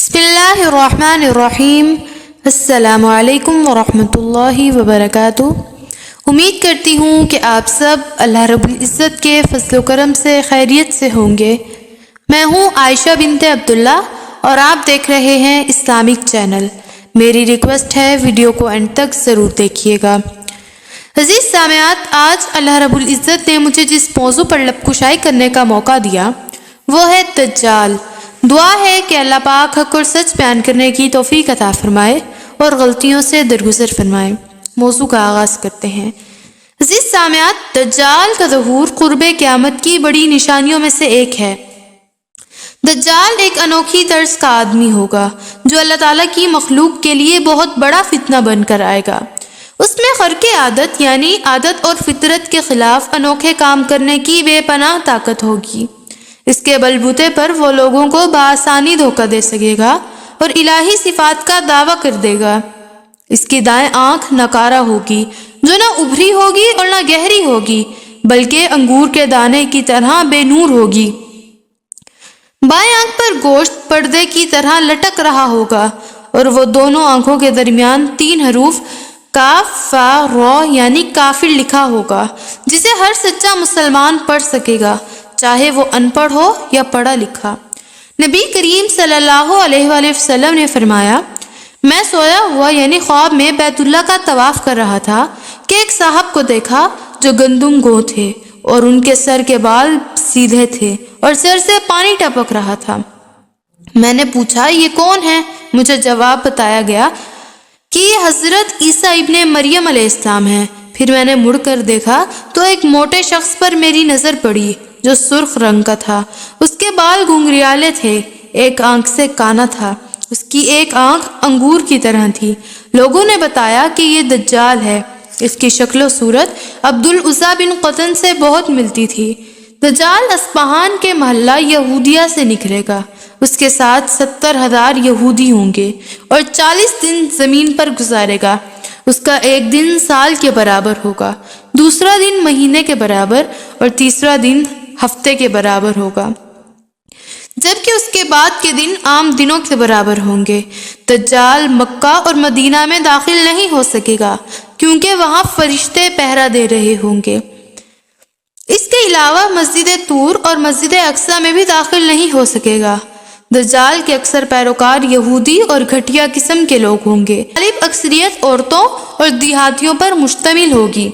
بسم اللہ الرحمن الرحیم۔ السلام علیکم ورحمۃ اللہ وبرکاتہ۔ امید کرتی ہوں کہ آپ سب اللہ رب العزت کے فضل و کرم سے خیریت سے ہوں گے۔ میں ہوں عائشہ بنت عبداللہ اور آپ دیکھ رہے ہیں اسلامک چینل۔ میری ریکویسٹ ہے ویڈیو کو اینڈ تک ضرور دیکھیے گا۔ عزیز سامعات، آج اللہ رب العزت نے مجھے جس موضوع پر لب کشائی کرنے کا موقع دیا وہ ہے دجال۔ دعا ہے کہ اللہ پاک حق اور سچ بیان کرنے کی توفیق عطا فرمائے اور غلطیوں سے درگزر فرمائے۔ موضوع کا آغاز کرتے ہیں۔ عزیز سامعات، دجال کا ظہور قرب قیامت کی بڑی نشانیوں میں سے ایک ہے۔ دجال ایک انوکھی طرز کا آدمی ہوگا جو اللہ تعالیٰ کی مخلوق کے لیے بہت بڑا فتنہ بن کر آئے گا۔ اس میں خرق عادت یعنی عادت اور فطرت کے خلاف انوکھے کام کرنے کی بے پناہ طاقت ہوگی۔ اس کے بلبوتے پر وہ لوگوں کو بآسانی دھوکہ دے سکے گا اور الہی صفات کا دعویٰ کر دے گا۔ اس کی دائیں آنکھ نکارہ ہوگی جو نہ ابھری ہوگی اور نہ گہری ہوگی بلکہ انگور کے دانے کی طرح بے نور ہوگی۔ بائیں آنکھ پر گوشت پردے کی طرح لٹک رہا ہوگا اور وہ دونوں آنکھوں کے درمیان 3 حروف کاف فا را یعنی کافر لکھا ہوگا جسے ہر سچا مسلمان پڑھ سکے گا، چاہے وہ ان پڑھ ہو یا پڑھا لکھا۔ نبی کریم صلی اللہ علیہ وآلہ وسلم نے فرمایا، میں سویا ہوا یعنی خواب میں بیت اللہ کا طواف کر رہا تھا کہ ایک صاحب کو دیکھا جو گندم گو تھے اور ان کے سر کے بال سیدھے تھے اور سر سے پانی ٹپک رہا تھا۔ میں نے پوچھا یہ کون ہے؟ مجھے جواب بتایا گیا کہ یہ حضرت عیسیٰ ابن مریم علیہ السلام ہیں۔ پھر میں نے مڑ کر دیکھا تو ایک موٹے شخص پر میری نظر پڑی جو سرخ رنگ کا تھا۔ اس کے بال گھنگریالے تھے، ایک آنکھ سے کانا تھا، اس کی ایک آنکھ انگور کی طرح تھی۔ لوگوں نے بتایا کہ یہ دجال ہے۔ اس کی شکل و صورت عبدالعزیٰ بن قطن سے بہت ملتی تھی۔ دجال اصفہان کے محلہ یہودیہ سے نکلے گا۔ اس کے ساتھ 70,000 یہودی ہوں گے اور 40 دن زمین پر گزارے گا۔ اس کا ایک دن سال کے برابر ہوگا، دوسرا دن مہینے کے برابر اور تیسرا دن ہفتے کے برابر ہوگا، جبکہ اس کے بعد کے دن عام دنوں کے برابر ہوں گے۔ دجال مکہ اور مدینہ میں داخل نہیں ہو سکے گا کیونکہ وہاں فرشتے پہرا دے رہے ہوں گے۔ اس کے علاوہ مسجد طور اور مسجد اقصی میں بھی داخل نہیں ہو سکے گا۔ دجال کے اکثر پیروکار یہودی اور گھٹیا قسم کے لوگ ہوں گے۔ غالب اکثریت عورتوں اور دیہاتیوں پر مشتمل ہوگی۔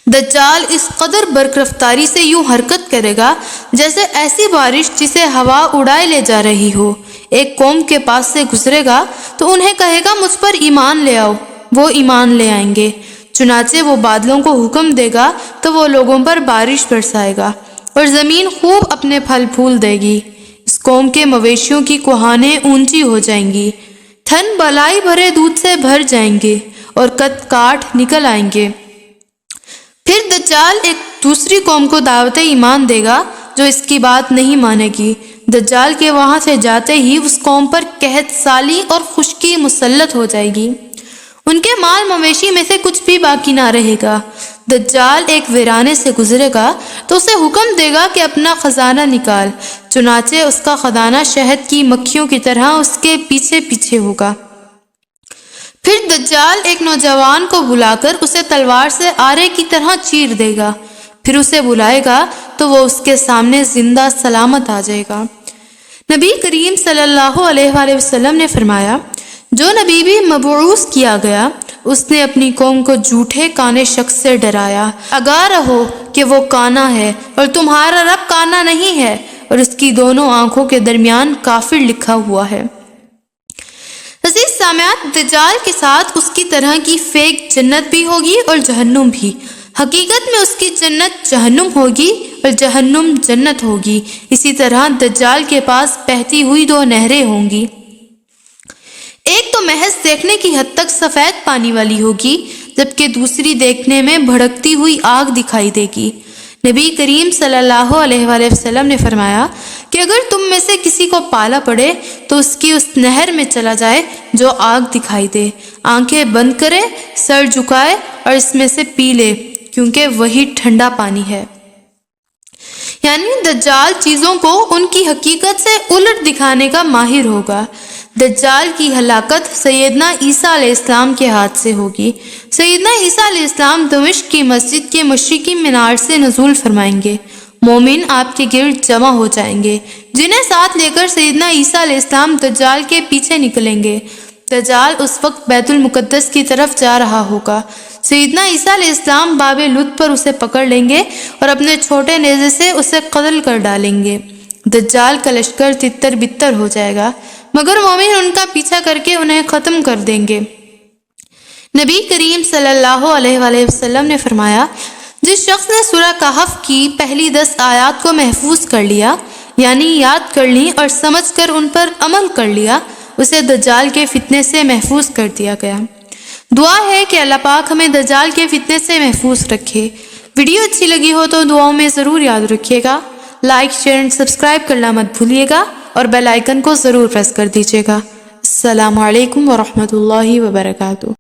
دجال اس قدر برق رفتاری سے یوں حرکت کرے گا جیسے ایسی بارش جسے ہوا اڑائے لے جا رہی ہو۔ ایک قوم کے پاس سے گزرے گا تو انہیں کہے گا مجھ پر ایمان لے آؤ، وہ ایمان لے آئیں گے۔ چنانچہ وہ بادلوں کو حکم دے گا تو وہ لوگوں پر بارش برسائے گا اور زمین خوب اپنے پھل پھول دے گی۔ اس قوم کے مویشیوں کی کوہانیں اونچی ہو جائیں گی، تھن بلائی بھرے دودھ سے بھر جائیں گے اور قد کاٹ نکل آئیں گے۔ پھر دجال ایک دوسری قوم کو دعوت ایمان دے گا جو اس کی بات نہیں مانے گی۔ دجال کے وہاں سے جاتے ہی اس قوم پر قحط سالی اور خشکی مسلط ہو جائے گی، ان کے مال مویشی میں سے کچھ بھی باقی نہ رہے گا۔ دجال ایک ویرانے سے گزرے گا تو اسے حکم دے گا کہ اپنا خزانہ نکال، چنانچہ اس کا خزانہ شہد کی مکھیوں کی طرح اس کے پیچھے پیچھے ہوگا۔ پھر دجال ایک نوجوان کو بلا کر اسے تلوار سے آرے کی طرح چیر دے گا، پھر اسے بلائے گا تو وہ اس کے سامنے زندہ سلامت آ جائے گا۔ نبی کریم صلی اللہ علیہ وآلہ وسلم نے فرمایا، جو نبی بھی مبعوث کیا گیا اس نے اپنی قوم کو جھوٹے کانے شخص سے ڈرایا۔ آگاہ رہو کہ وہ کانا ہے اور تمہارا رب کانا نہیں ہے اور اس کی دونوں آنکھوں کے درمیان کافر لکھا ہوا ہے۔ عزیز سامعات، دجال کے ساتھ اس کی طرح کی فیک جنت بھی ہوگی اور جہنم بھی۔ حقیقت میں اس کی جنت جہنم ہوگی اور جہنم جنت ہوگی۔ اسی طرح دجال کے پاس بہتی ہوئی 2 نہریں ہوں گی، ایک تو محض دیکھنے کی حد تک سفید پانی والی ہوگی جبکہ دوسری دیکھنے میں بھڑکتی ہوئی آگ دکھائی دے گی۔ نبی کریم صلی اللہ علیہ وآلہ وسلم نے فرمایا کہ اگر تم میں سے کسی کو پالا پڑے تو اس کی اس نہر میں چلا جائے جو آگ دکھائی دے، آنکھیں بند کرے، سر جھکائے اور اس میں سے پی لے کیونکہ وہی ٹھنڈا پانی ہے۔ یعنی دجال چیزوں کو ان کی حقیقت سے الٹ دکھانے کا ماہر ہوگا۔ دجال کی ہلاکت سیدنا عیسیٰ علیہ السلام کے ہاتھ سے ہوگی۔ سیدنا عیسیٰ علیہ السلام دمشق کی مسجد کے مشرقی مینار سے نزول فرمائیں گے۔ مومن آپ کے گرد جمع ہو جائیں گے، جنہیں ساتھ لے کر سیدنا عیسیٰ علیہ السلام دجال کے پیچھے نکلیں گے۔ دجال اس وقت بیت المقدس کی طرف جا رہا ہوگا۔ سیدنا عیسیٰ علیہ السلام باب لد پر اسے پکڑ لیں گے اور اپنے چھوٹے نیزے سے اسے قتل کر ڈالیں گے۔ دجال کا لشکر تتر بتر ہو جائے گا، مگر مومن ان کا پیچھا کر کے انہیں ختم کر دیں گے۔ نبی کریم صلی اللہ علیہ وآلہ وسلم نے فرمایا، جس شخص نے سورہ کہف کی پہلی 10 آیات کو محفوظ کر لیا، یعنی یاد کر لی اور سمجھ کر ان پر عمل کر لیا، اسے دجال کے فتنے سے محفوظ کر دیا گیا۔ دعا ہے کہ اللہ پاک ہمیں دجال کے فتنے سے محفوظ رکھے۔ ویڈیو اچھی لگی ہو تو دعاؤں میں ضرور یاد رکھیے گا۔ لائک، شیئر اور سبسکرائب کرنا مت بھولیے گا اور بیل آئیکن کو ضرور پریس کر دیجیے گا۔ السلام علیکم ورحمۃ اللہ وبرکاتہ۔